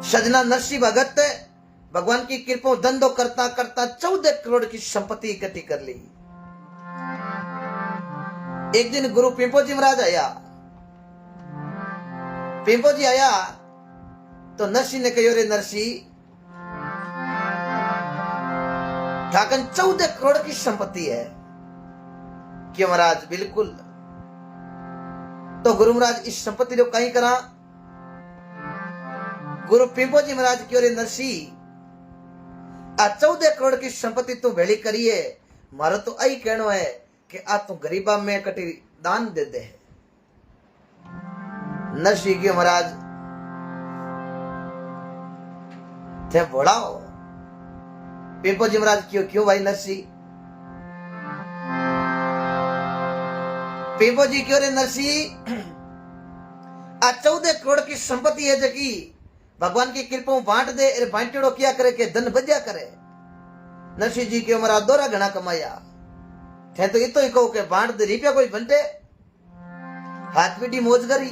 सजना नरसी भगत भगवान की कृपा धंधो करता करता 14 करोड़ की संपत्ति इकट्ठी कर ली। एक दिन गुरु पिंपोजी महाराज आया। पिंपोजी आया तो नरसी ने कहो, रे नरसी, ठाकन 14 करोड़ की संपत्ति है। क्यों महाराज? बिल्कुल। तो गुरु महाराज इस संपत्ति को कहीं करा? गुरु पिंपोजी महाराज क्यों, रे नरसी, आ 14 करोड़ की संपत्ति तू भेड़ी करिए, मारो तो आई कहनो है कि आ तू गरीबा में कटी दान दे दे। नरसी क्यों महाराज, थे भोड़ाओ। पिंपोजी महाराज क्यों? क्यों भाई नरसी? पिंपोजी क्यों, रे नरसी, आ 14 करोड़ की संपत्ति है जकी भगवान की कृपा बांट दे। अरे बांटेड़ो क्या करे कि धन बजा करे। नरसी जी क्यों महाराज, दोरा घना कमाया थे तो इतो ही कहो के बांट दे, रुपया कोई बनते हाथ पीटी मौज करी।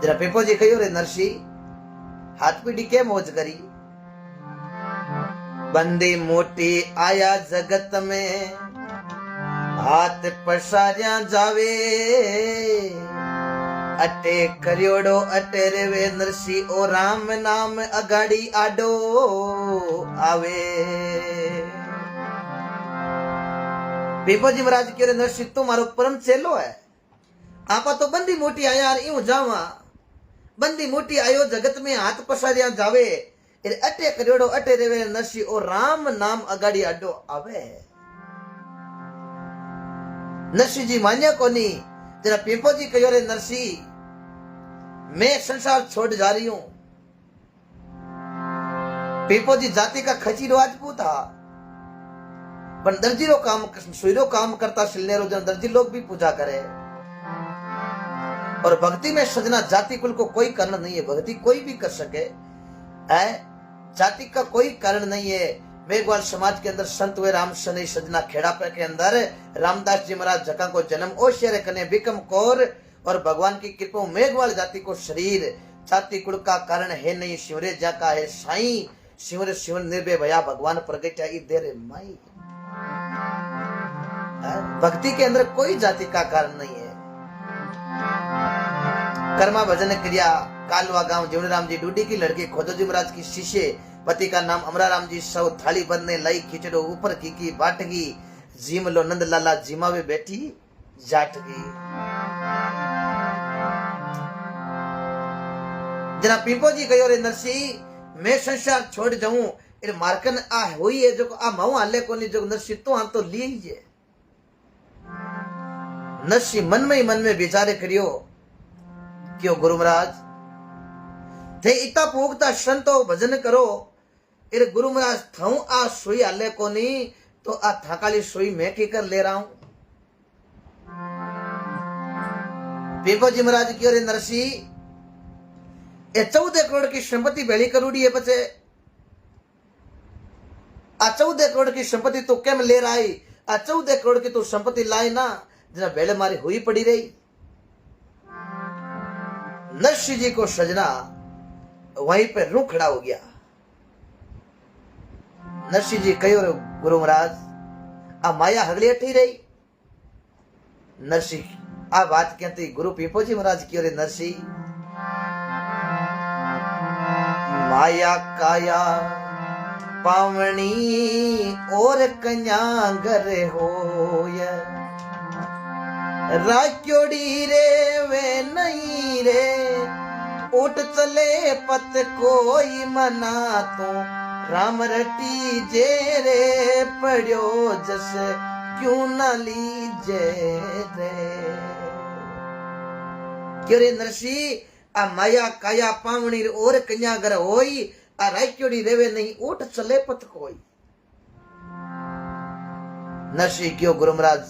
जरा पिंपोजी कहो, रे नरसी, हाथ पीटी के मौज करी? बंदी मोटी आया जगत में, हाथ पसारिया जावे, अटे करियोड़ो अटे रेवे नरसी, ओ राम नाम अगाड़ी आडो आवे। पिंपोजी महाराज कह रहे, नरसी तू मारो परम चेलो है। आपा तो बंदी मोटी आया यूं जावा, बंदी मोटी आयो जगत में हाथ पसारिया जावे, अटे करियोड़ो अटे रेवे नरसी, ओ राम नाम अगाड़ी आडो आवे। नरसी जी मान्या कोनी। जरा पिंपोजी कहो, रे नरसी, मैं संसार छोड़ जा रही हूं। पिंपोजी जाति का खचीरो राजपूत था, पर दर्जीरो काम सुईरो काम करता सिलनेरो जन दर्जी लोग भी पूजा करे। और भक्ति में सजना जाति कुल को कोई कारण नहीं है, भक्ति कोई भी कर सके है, जाति का कोई कारण नहीं है। मेघवाल समाज के अंदर संत हुए राम शनि सजना खेड़ा पे के अंदर रामदास जी महाराज जका को जन्म ओशियर कने बिकम कौर, और भगवान की कृपा मेघवाल जाति को शरीर जाति कुल का कारण है नहीं, शिवरे जा का है साई, शिवर शिवर निर्भय भया भगवान प्रगट आई दे रे माई। भक्ति के अंदर कोई जाति का कारण नहीं है। कर्मा भजन क्रिया कालवा गांव जीवनराम जी डूडी की लड़की खोदोजी महाराज की शिष्य, पति का नाम अमराराम जी, सौ थाली बनने लाई खिचड़ो ऊपर की बाटगी, जीम लो नंद लाला जिमावे बैठी जाटगी। जना पिंपोजी कहो, रे नरसी, मैं संसार छोड़ जाऊं, एर मार्कन आ हुई है जो आ माऊ हाले कोनी, जो नरसी तो हम तो लीजिए। नरसी मन में ही मन में विचारे करियो, क्यों गुरु महाराज थे इता पूगता संतो भजन करो, एर गुरु महाराज थाऊ आ सोई हाले कोनी, तो आ थाकाली सोई मैं की कर ले रहा हूं। पिंपोजी महाराज की, रे नरसी, ये 14 करोड़ की संपत्ति भेड़ी करूड़ी है, बचे आ 14 करोड़ की संपत्ति तो केम ले रहा है? आ 14 करोड़ की तो संपत्ति लाई ना, जना भेड़ मारी हुई पड़ी रही। नरसी जी को सजना वहीं पे रू खड़ा हो गया। नरसी जी कहो, गुरु महाराज, आ माया हगली अठी रही। नरसी आ बात कहती गुरु पिंपोजी महाराज की, रे नरसी, माया काया पावनी और कन्यागर होय, राक्योड़ी रे वे नहीं रे, उठ चले पत कोई मना, तो राम रटी जे रे पड़ो जस क्यों न लीजे रे। क्यों रे नरसी, आ माया काया पावनी और कन्यागर होई, आ राक्योड़ी रेवे नहीं, उठ चले पत कोई। नरसी क्यों गुरु महाराज,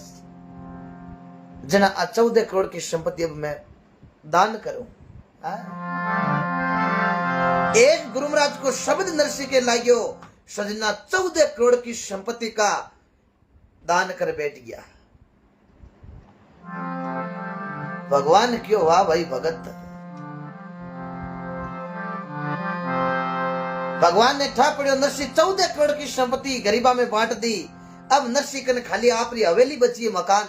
जना आ 14 करोड़ की संपत्ति अब मैं दान करूं। एक गुरु महाराज को शब्द नरसी के लागियो, सजना 14 करोड़ की संपत्ति का दान कर बैठ गया। भगवान क्यों, वाह भाई भगत, भगवान ने ठा पड़ियो नरसी 14 करोड़ की संपत्ति गरीबा में बांट दी। अब नरसी कन खाली आपरी हवेली बची है, मकान।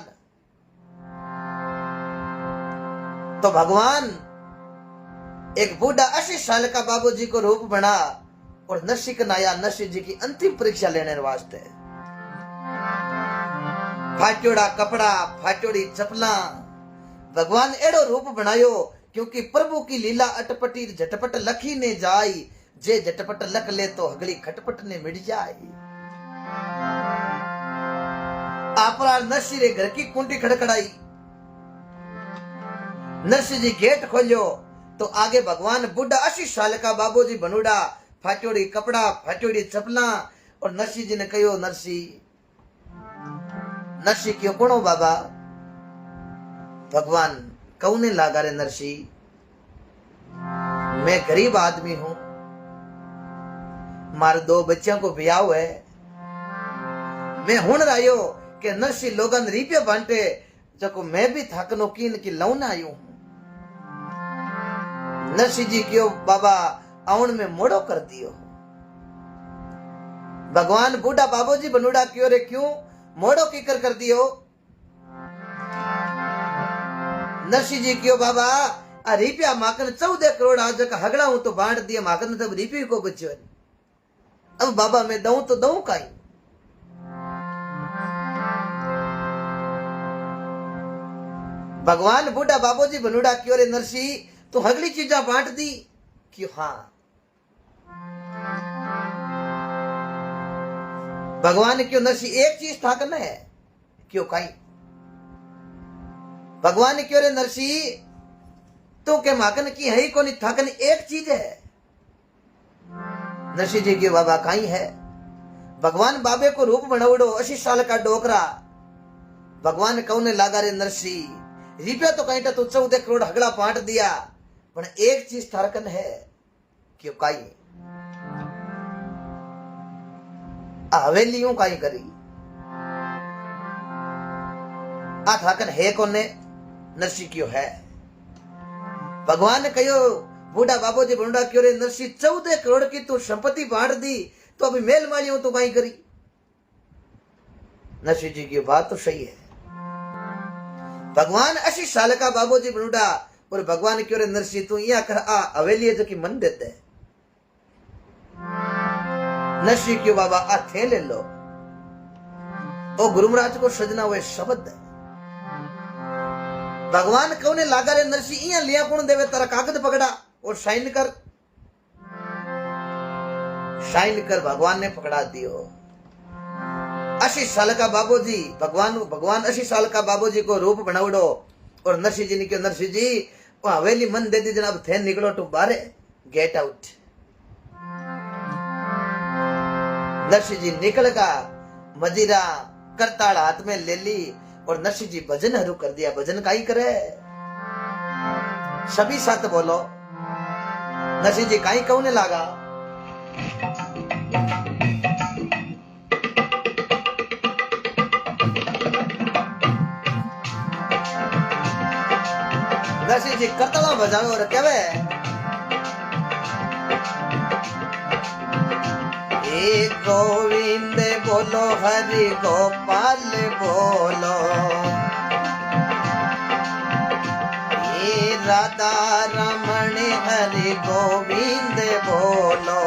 तो भगवान एक बूढ़ा 80 साल का बाबूजी को रूप बना और नरसी कन आया नरसी जी की अंतिम परीक्षा लेने वास्ते। फाट्योड़ा कपड़ा, फाट्योड़ी चपला, भगवान एड़ो रूप बनायो क्योंकि प्रभु की लीला अटपटी झटपट लखी ने जाई, जे झटपट लख ले तो अगली खटपट ने मिट जाए। आपरा नरसी रे घर की कुंडी खड़खड़ाई, नरसी जी गेट खोलियो तो आगे भगवान बुढ़ा 80 साल का बाबूजी बनूड़ा, फाट्योड़ी कपड़ा, फाट्योड़ी चपला, और नरसी जी ने कहो नरसी नरसी क्यों कोणो बाबा? भगवान कौने लागा रे नरसी, मैं गरीब आदमी हूं, मारे 2 बच्चों को ब्याह है, मैं हुन रायो के नरसी लोगन रिपे बांटे जको मैं भी थकनो कीन की लौन आयो हूं। नरसी जी क्यों बाबा आउन में मोड़ो कर दियो। भगवान बूढ़ा बाबूजी बनूड़ा क्यों रे क्यों मोड़ो की कर दियो? नरसी जी क्यों बाबा आ रिपिया माकन 14 करोड़ आज का हगड़ा हूं तो बांट दिया, माकन तब रिपी को बच्चो। अब बाबा मैं दऊं तो दऊं काई? भगवान बूढ़ा बाबूजी बनूड़ा क्यों रे नरसी तू हगली चीजा बांट दी? क्यों हाँ। भगवान क्यों नरसी एक चीज था करना है? क्यों काई? भगवान क्यों रे नरसी तू के माकन की है ही कोनी थाकन एक चीज है। नरसी जी क्यों बाबा काई है? भगवान बाबे को रूप बनावड़ो 80 साल का डोकरा। भगवान कौने लागा रे नरसी रिपिया तो कहीं तो 14 करोड़ हगड़ा बांट दिया, पर एक चीज थारकन है। क्यों काई? हवेलियों काई करी आ थाकन है कोने? नरसी क्यों है? भगवान ने कहो बूढ़ा बाबूजी बनूड़ा क्यों रे नरसी 14 करोड़ की तू संपत्ति बांट दी तो अभी मेल मालियों तो काई करी? नरसी जी की बात तो सही है। भगवान 80 साल का बाबूजी बनूड़ा और भगवान क्यों रे नरसी तू यहाँ कर आ हवेली जो की मन देते है। नरसी क्यों बाबा आ थे ले लो ओ गुरुमराज को सजना हुए शब्द है। भगवान कौने लागा रे नरसी यहाँ लिया कौन देवे तेरा कागज पकड़ा और साइन कर भगवान ने पकड़ा दियो। 80 साल का बाबूजी भगवान 80 साल का बाबूजी को रूप बनावड़ो और नरसी जी ने क्यों नरसी जी वो हवेली मन दे दी जनाब थे निकलो टू बारे गेट आउट। नरसी जी निकल गा मजीरा करताड़ हाथ में ले ली और नरसी जी भजन हरू कर दिया। भजन का ही करे सभी साथ बोलो नरसी जी काई कौने लागा? नरसी जी करतला बजावे और कहवे ए गोविंद बोलो हरि गोपाल बोलो, ए राधा रमण हरि गोविंद बोलो,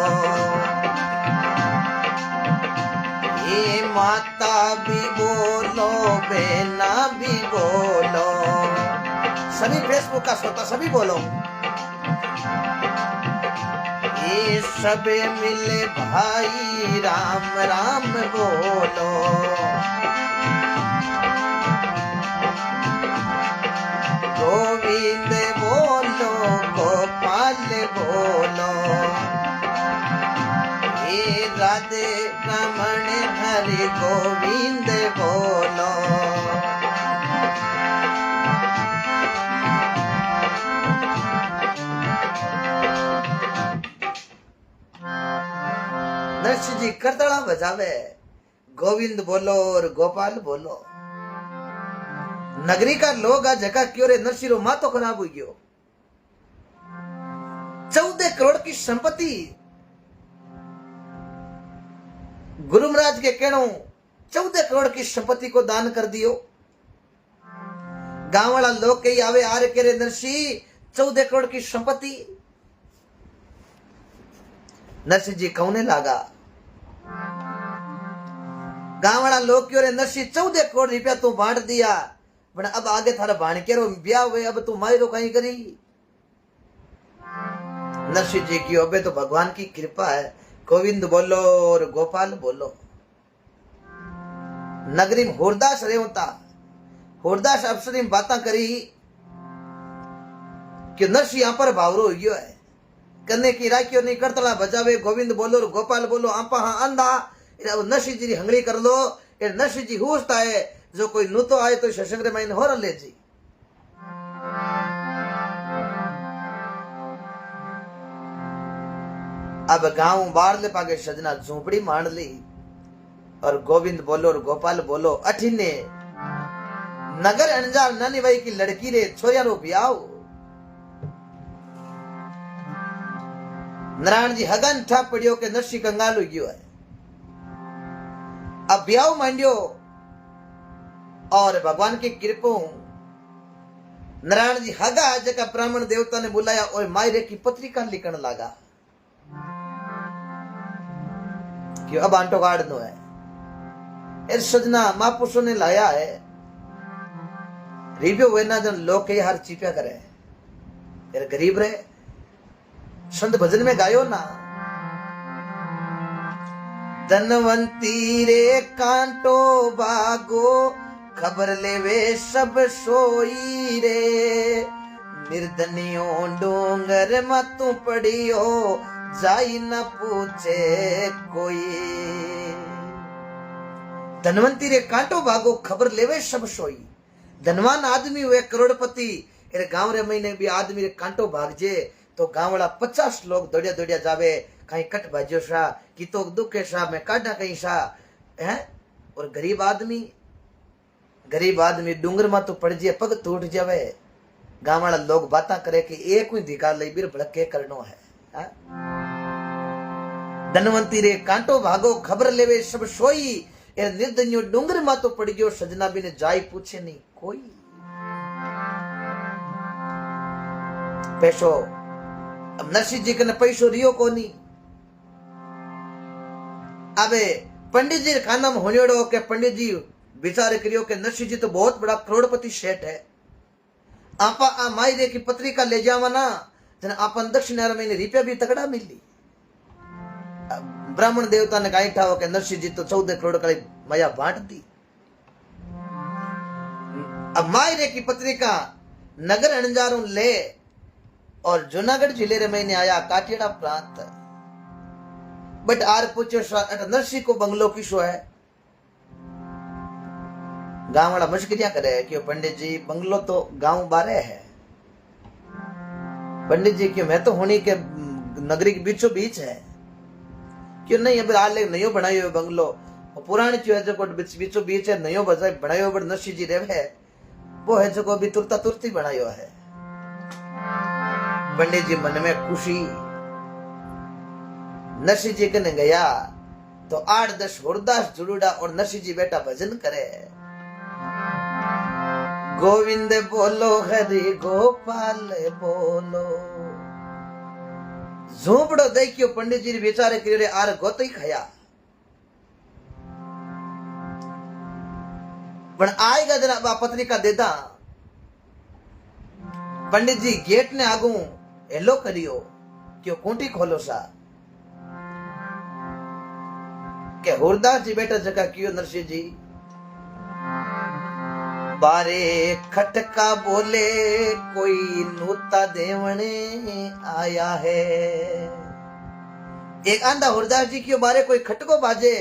ए माता भी बोलो बहना भी बोलो। सभी फेसबुक का श्रोता सभी बोलो ये सबे मिले भाई राम राम बोलो। गोविंद बोलो गोपाल बोलो, ये राधे रमण हरि गोविंद बोलो। नरसी जी करतड़ा बजावे गोविंद बोलो और गोपाल बोलो। नगरी का लोग आ जगह क्यों रे नरसी रो मातो खराब हो गयो। 14 करोड़ की संपत्ति गुरु महाराज के कहणो 14 करोड़ की संपत्ति को दान कर दियो। गांव वाला लोग कही आवे आरे के रे नरसी 14 करोड़ की संपत्ति। नरसी जी कौने लागा। गांव वाला लोग क्यों रे नरसी 14 करोड़ रुपया तू बांट दिया, पण अब आगे थारा भाणके रो ब्याह हुए, अब तू मायरो कहीं करी। नरसी जी की अबे तो भगवान की कृपा है, गोविंद बोलो और गोपाल बोलो। नगरी में होरदास रेवता, होरदास अफसरी में बातें करी कि नरसी यहां पर भावरो हो है, कन्ने की राखियो नहीं करतला बजावे, गोविंद बोलो और गोपाल बोलो। आपा हाँ अंधा नरसी जी हंगड़ी कर लो। नरसी जी होता है जो कोई नू तो आए तो सशंग्र महीने हो ले जी। अब गांव बाढ़ ले पाके सजना झोपड़ी मान ली और गोविंद बोलो और गोपाल बोलो। अठीने नगर अंजार नानी भाई की लड़की रे छोरिया रो ब्याह। नारायण जी हगन ठा पड़ियो के नरसी कंगाल हो गयो है। अब ब्याह मांडियो और भगवान की कृपा नारायण जी हगा जगह ब्राह्मण देवता ने बुलाया और मायरे की पत्रिका लिखण लगा कि अब आंटो गाड़ नो है। एर सजना महापुरुषों ने लाया है रिव्यू हुए ना जन लोग के हर चीप्या करे। एर गरीब रहे संत भजन में गायो ना, धनवंती रे कांटो बागो खबर लेवे सब सोई रे, निर्धनियों डोंगर मतू पड़ियो जाई न पूछे कोई। धनवंती रे कांटो भागो खबर लेवे सब सोई। धनवान आदमी हुए करोड़पति रे गांव रे महीने भी आदमी रे कांटो भाग जे तो गांव वाला 50 लोग दौड़िया दौड़िया जावे, कहीं कट भाजो सा कि तो दुखे सा मैं काटा कहीं सा है। और गरीब आदमी डूंगर मा तो पड़ जे पग टूट जावे। गांव वाला लोग बातें करे कि एक ही धिका ले बिर भड़के करनो है। धनवंती रे कांटो भागो खबर लेवे सब सोई, ए निर्धनियो डूंगर मा तो पड़ गयो सजना भी ने जाई पूछे नहीं कोई। पैसो अब नरसी जी कने पैसो रियो कोनी। अबे पंडित जी खाना में होनेड़ो के पंडित जी विचार करियो के नरसी जी तो बहुत बड़ा करोड़पति सेठ है। आपा आ मायरे की पत्रिका ले जावा ना जन आपन दक्षिण महीने रुपया भी तगड़ा मिली। ब्राह्मण देवता ने कहा था कि नरसी जी तो 14 करोड़ का माया बांट दी। अब मायरे की पत्रिका नगर अणजारों ले और जूनागढ़ जिले रे महीने आया काटियाड़ा प्रांत। बट आर पूछो नरसी को बंगलो किसो है। गांव वाला मस्करियां करे कि पंडित जी बंगलो तो गांव बारे है। पंडित जी क्यों मैं तो होनी के नगरी के बीचों बीच है क्यों नहीं। अब आले नयो बनायो बंगलो पुरानी चीज जो बीचों बीच है नयो बनायो बड़ नरसी जी रेवे वो है जो अभी तुरता तुरती बनायो है। पंडित जी मन में खुशी नरसी जी कने गया तो 8-10 होरदास जुड़ूड़ा और नरसी जी बेटा भजन करे। गोविंद बोलो हरि गोपाल बोलो। झोपड़ो देखियो पंडित जी बेचारे करे आर गोत ही खाया। पण आएगा जरा पत्रिका देता पंडित जी गेट ने आगू हेलो करियो क्यों कुंटी खोलो सा के होरदास जी बेटा जगह क्यों नरसी जी बारे खटका बोले कोई नूता देवने आया है। एक आंधा होरदास जी क्यों बारे कोई खटको बाजे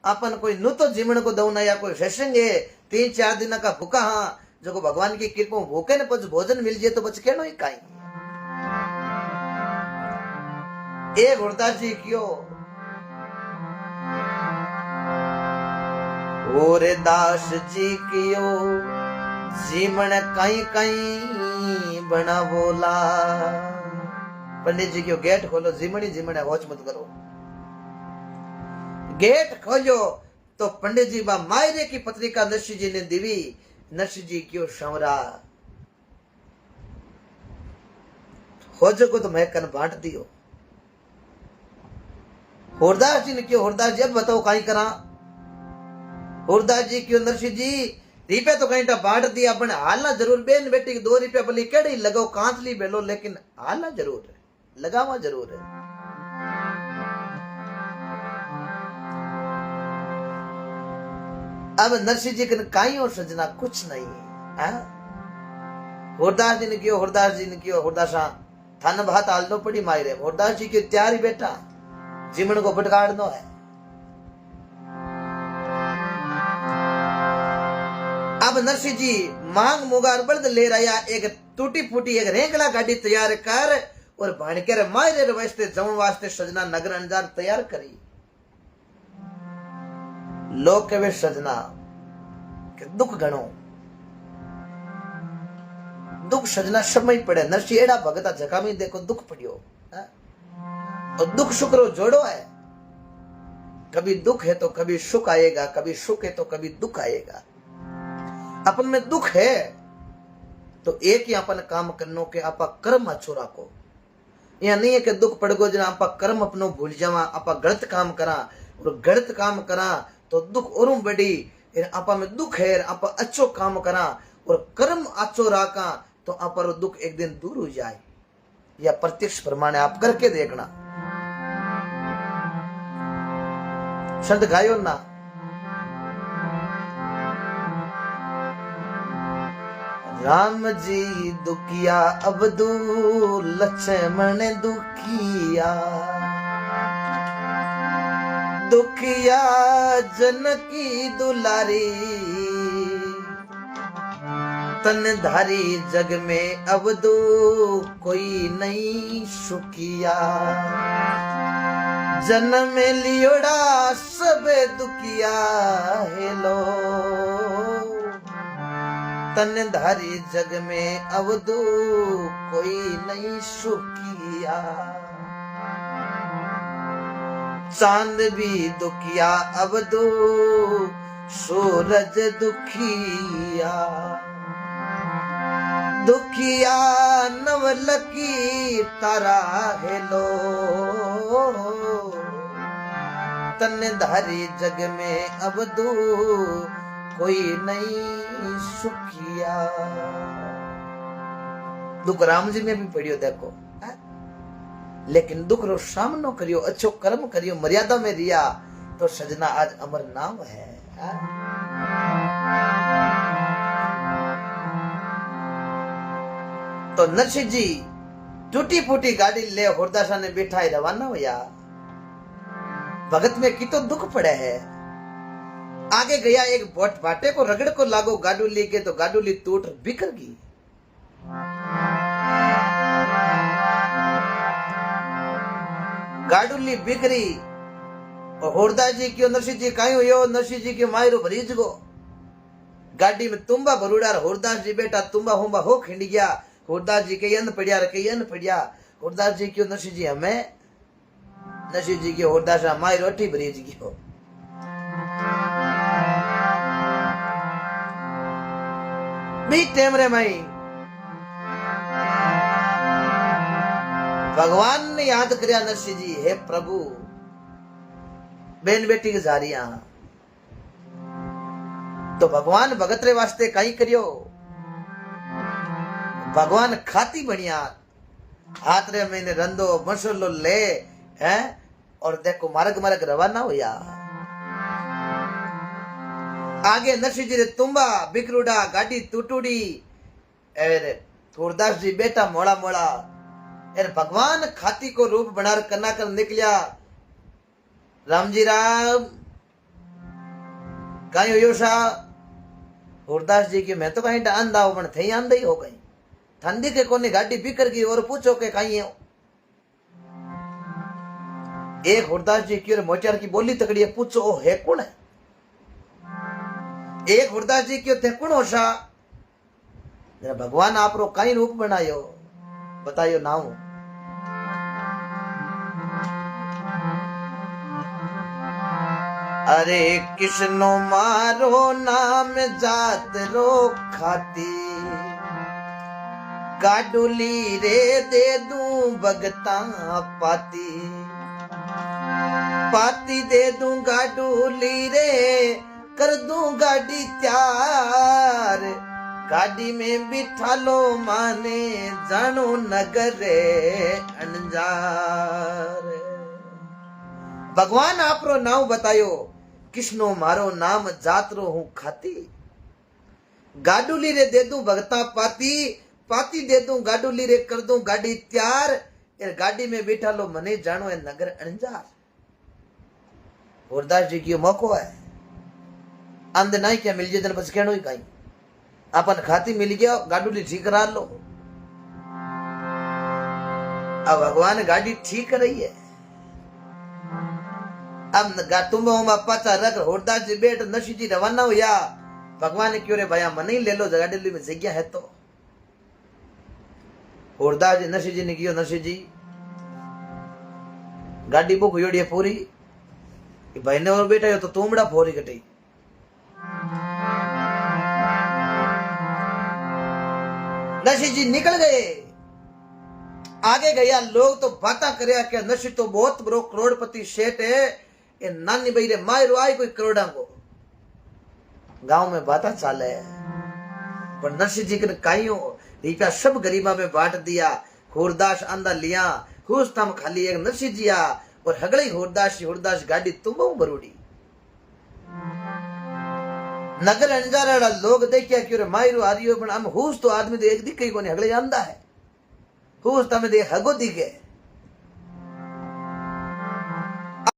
अपन कोई नूतो जीवन को दौना या कोई सत्संग है 3-4 दिन का भूखा हाँ जो भगवान की कृपा भूखे ने पच भोजन मिल जाए तो बच के नो ही काई। एक होरदास जी क्यों और दास जी कियो जीवन कहीं कहीं बना बोला। पंडित जी क्यों गेट खोलो जीमणी जीमणे होच मत करो। गेट खोलो तो पंडित जी बा मायरे की पत्रिका नरसिंह जी ने दीवी। नरसिंह जी क्यों शंवरा हो जो तो मैं कन बांट दियो। होरदास जी ने क्यों, होरदास जी अब बताओ कहीं करा। होरदास जी क्यों, नरसिंह जी रुपया तो कहीं बांट दिया अपने हालना जरूर। बेन बेटी की 2 रुपया भली केड़ी लगाओ कांचली बेलो, लेकिन हालना जरूर है, लगावा जरूर है। अब नरसिंह जी कन काई और सजना कुछ नहीं है। होरदास जी ने क्यों, होरदास जी ने क्यों, होरदासा थान भात हालनो पड़ी मायरे। होरदास जी क्यों त्यारी बेटा जीवन को भटकाड़नो है। अब नरसिंह जी मांग मुगार बल्द ले रहा, एक टूटी फूटी एक रेंगला गाड़ी तैयार कर और भाणकर मायरे वास्ते जमन वास्ते सजना नगर अंजार तैयार करी। लोग कहे सजना के दुख गणो, दुख सजना समय पड़े। नरसिंह एड़ा भगता जगह में देखो दुख पड़ियो, और दुख सुख रो जोड़ो है। कभी दुख है तो कभी सुख आएगा, कभी सुख है तो कभी दुख आएगा। अपन में दुख है तो एक ही अपन काम करनो के आपा कर्म अच्छो राखो। यह नहीं है कि दुख पड़ गो जना आपा कर्म अपनो भूल जावा, आपा गलत काम करा, और गलत काम करा तो दुख और बड़ी। आपा में दुख है आपा अच्छो काम करा और कर्म अच्छो राखा तो आपा रो दुख एक दिन दूर हो जाए। या प्रत्यक्ष प्रमाण आप करके देखना। शब्द गायो ना, राम जी दुखिया अब्दुल लक्ष्मण दुखिया, दुखिया जनकी दुलारी, तन धारी जग में अब्दू कोई नहीं सुखिया। जन्म लियोड़ा सब दुखिया हेलो, तन धारी जग में अवधू कोई नहीं सुखिया। चांद भी दुखिया अवधू सूरज दुखिया, दुखिया नवलकी तारा हेलो, तन धारी जग में अवधू कोई नहीं सुखिया। दुख राम जी में भी पढ़ियो देखो, लेकिन दुख रो सामनो करियो, अच्छो कर्म करियो, मर्यादा में रिया तो सजना आज अमर नाम है। तो नरसिंह जी टूटी फूटी गाड़ी ले होरदासा ने बैठा ही रवाना होया। भगत में की तो दुख पड़े है। आगे गया एक भाटे को रगड़ को लागो गाडूली के, तो गाडूली टूट बिखर गई। गाडूली बिखरी और होरदास जी क्यों, नरसिंह जी काई हुयो, नरसिंह जी के मायरो भरीज गो। गाड़ी में तुम्बा भरूड़ा, होरदास जी बेटा तुम्बा हुंबा हो खिंड गया। होरदास जी के अन्न पड़िया रे, के अन्न पड़िया। होरदास जी क्यों, नरसिंह जी हमें, नरसिंह जी के होरदास मायरो अठी भरीज गयो। बी टेमरे माई भगवान ने याद करया नरसिंह जी, हे प्रभु बेन बेटी के जारिया। तो भगवान भगत रे वास्ते कई करियो। भगवान खाती बढ़िया हाथ रे मैंने रंदो मसलो ले हैं, और देखो मार्ग मार्ग रवाना हुआ। आगे नरसिंह जी रे तुम्बा बिखरूडा, गाड़ी टूटूडी, होरदास जी बेटा मोड़ा मोड़ा। भगवान खाती को रूप बना करना कर निकलिया। राम जी राम कहीं हुयो सा। होरदास जी के मैं तो कहीं आंदा हो, पण थई आंदा ही हो गई। ठंडी के कोने गाड़ी बिखर गई और पूछो के कहीं है। एक होरदास जी की और मोटियार की बोली तकड़ी है, पूछो ओ है कौन है। एक होरदास जी क्यों थे कौन होशा। भगवान आप रो कई रूप बनायो, बताइयो नाम। अरे किसनो मारो नाम जात रो खाती, गाडुली रे दे दूं भगता पाती, पाती दे दूं गाडुली रे कर दूं गाड़ी त्यार, गाड़ी में बिठा लो माने जानो नगर अंजार। भगवान आपरो नाम बतायो, किसनो मारो नाम जातरो हूं खाती, गाडुली रे दे दूं भगता पाती, पाती दे दूं गाडुली रे कर दूं गाड़ी त्यार, गाड़ी में बिठा लो मने जानो है नगर अंजार। होरदास जी की मौको है, अंध नहीं क्या मिल जाए बस कहनो ही कहीं अपन खाती मिल गया, गाडुली ठीक करा लो। अब भगवान गाड़ी ठीक कर रही है, अब तुम पाचा रख होरदास जी बैठ नशी जी रवाना हो, या भगवान ने क्यों रे भैया मन ही ले लो, गाड़ी में जगह है तो। होरदास जी नशी जी ने कियो, नशी जी गाड़ी बुक योड़ी है पूरी, भाई ने और बैठा हो तो तुमड़ा फोरी कटी। नशी जी निकल गए, आगे गया, लोग तो बाता करया कि नशी तो बहुत बड़ो करोड़पति सेठ है, ये नानी भाई रे मायरो आई कोई करोड़ा को, गांव में बाता चाले। पर नशी जी के काइयो रिपया सब गरीबा में बांट दिया, होरदास आंदा लिया, हुस तम खाली एक नशी जिया और हगड़ी होरदास गाड़ी तुम बरूड़ी। नगर अंजारा लोग देखिया क्यों मायरू आ रही हो, पण हम हुस तो आदमी दे एक दिखे कोनी हगले आंदा है, हुस तमे दे हगो दिखे।